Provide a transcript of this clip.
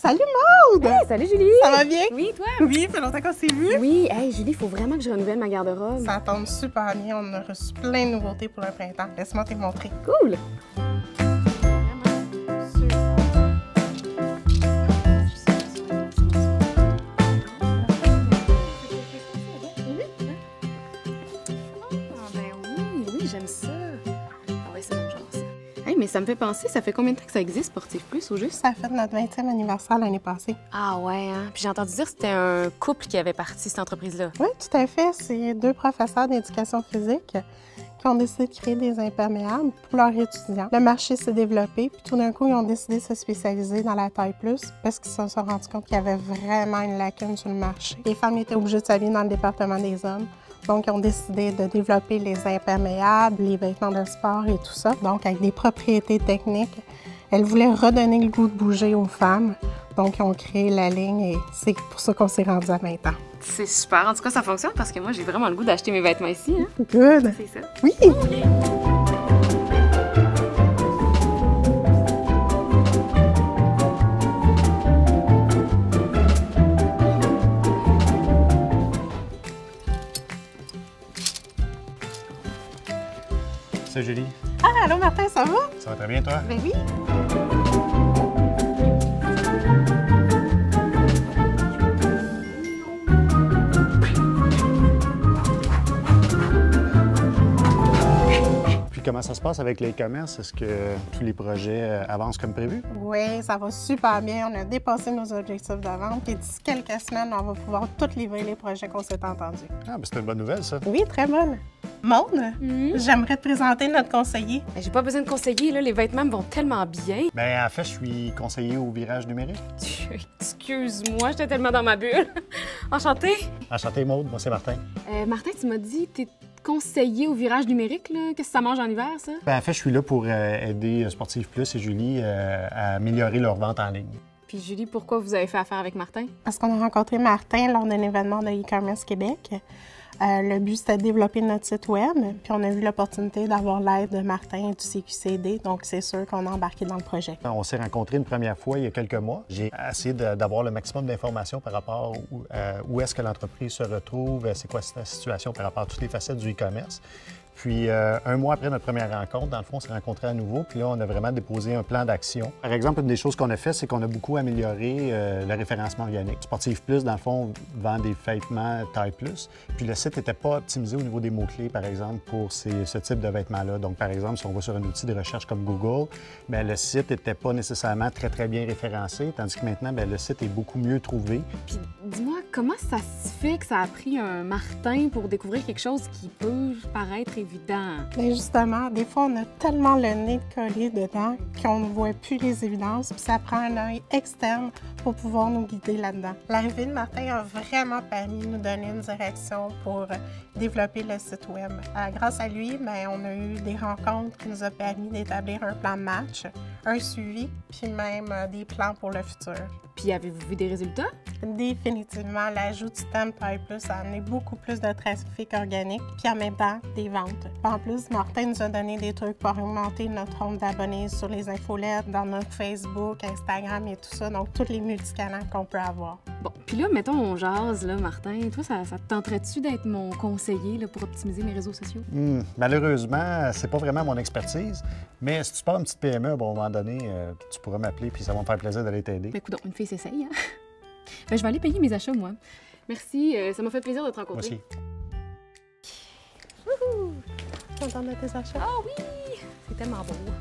Salut Maude! Hey, salut Julie! Ça va bien? Oui, toi? Oui, ça fait longtemps qu'on s'est vu. Oui, hey Julie, il faut vraiment que je renouvelle ma garde-robe. Ça tombe super bien, on a reçu plein de nouveautés pour le printemps. Laisse-moi te montrer. Cool! J'aime ça. Ah ouais, c'est mon genre, ça. Hey, mais ça me fait penser, ça fait combien de temps que ça existe, Sportif Plus, au juste? Ça fait notre 20e anniversaire l'année passée. Ah ouais, hein? Puis j'ai entendu dire que c'était un couple qui avait parti cette entreprise-là. Oui, tout à fait. C'est deux professeurs d'éducation physique qui ont décidé de créer des imperméables pour leurs étudiants. Le marché s'est développé, puis tout d'un coup, ils ont décidé de se spécialiser dans la taille plus parce qu'ils se sont rendus compte qu'il y avait vraiment une lacune sur le marché. Les femmes étaient obligées de s'habiller dans le département des hommes. Donc, ils ont décidé de développer les imperméables, les vêtements de sport et tout ça. Donc, avec des propriétés techniques, elles voulaient redonner le goût de bouger aux femmes. Donc, ils ont créé la ligne et c'est pour ça qu'on s'est rendu à 20 ans. C'est super. En tout cas, ça fonctionne parce que moi, j'ai vraiment le goût d'acheter mes vêtements ici. Hein? Good! C'est ça? Oui! Salut Julie. Ah, allô Martin, ça va? Ça va très bien, toi? Ben oui! Puis comment ça se passe avec le e-commerce? Est-ce que tous les projets avancent comme prévu? Oui, ça va super bien. On a dépassé nos objectifs de vente et d'ici quelques semaines, on va pouvoir tout livrer les projets qu'on s'est entendus. Ah, ben c'est une bonne nouvelle, ça. Oui, très bonne. Maude, j'aimerais te présenter notre conseiller. Ben, j'ai pas besoin de conseiller, là. Les vêtements me vont tellement bien. Ben en fait, je suis conseiller au virage numérique. Excuse-moi, j'étais tellement dans ma bulle. Enchantée. Enchanté, Maude. Moi, c'est Martin. Martin, tu m'as dit que t'es conseiller au virage numérique, là. Qu'est-ce que ça mange en hiver, ça? Ben en fait, je suis là pour aider Sportif Plus et Julie à améliorer leur vente en ligne. Puis Julie, pourquoi vous avez fait affaire avec Martin? Parce qu'on a rencontré Martin lors d'un événement de e-commerce Québec. Le but, c'était de développer notre site web, puis on a eu l'opportunité d'avoir l'aide de Martin et du CQCD, donc c'est sûr qu'on a embarqué dans le projet. On s'est rencontrés une première fois il y a quelques mois. J'ai essayé d'avoir le maximum d'informations par rapport où est-ce que l'entreprise se retrouve, c'est quoi la situation par rapport à toutes les facettes du e-commerce. Puis, un mois après notre première rencontre, dans le fond, on s'est rencontrés à nouveau. Puis là, on a vraiment déposé un plan d'action. Par exemple, une des choses qu'on a fait, c'est qu'on a beaucoup amélioré le référencement organique. Sportif Plus, dans le fond, vend des vêtements taille plus. Puis le site n'était pas optimisé au niveau des mots-clés, par exemple, pour ce type de vêtements-là. Donc, par exemple, si on va sur un outil de recherche comme Google, bien, le site n'était pas nécessairement très bien référencé, tandis que maintenant, bien, le site est beaucoup mieux trouvé. Puis, dis-moi, comment ça se fait que ça a pris un Martin pour découvrir quelque chose qui peut paraître évident? Bien justement, des fois, on a tellement le nez collé dedans qu'on ne voit plus les évidences, puis ça prend un œil externe pour pouvoir nous guider là-dedans. L'arrivée de Martin a vraiment permis de nous donner une direction pour développer le site web. Grâce à lui, bien, on a eu des rencontres qui nous ont permis d'établir un plan de match, un suivi, puis même des plans pour le futur. Puis avez-vous vu des résultats? Définitivement, l'ajout du thème Taille Plus a amené beaucoup plus de trafic organique, puis en même temps, des ventes. En plus, Martin nous a donné des trucs pour augmenter notre nombre d'abonnés sur les infolettes, dans notre Facebook, Instagram et tout ça, donc tous les multicanaux qu'on peut avoir. Bon, puis là, mettons, on jase, là, Martin. Toi, ça te tenterait-tu d'être mon conseiller là, pour optimiser mes réseaux sociaux? Malheureusement, c'est pas vraiment mon expertise, mais si tu pars une petite PME, bon, à un moment donné, tu pourras m'appeler puis ça va me faire plaisir d'aller t'aider. Ben, écoute, une fille s'essaye, hein? Ben, je vais aller payer mes achats, moi. Merci, ça m'a fait plaisir de te rencontrer. Moi aussi. Wouhou! Contente de tes achats? Ah oui! C'est tellement beau.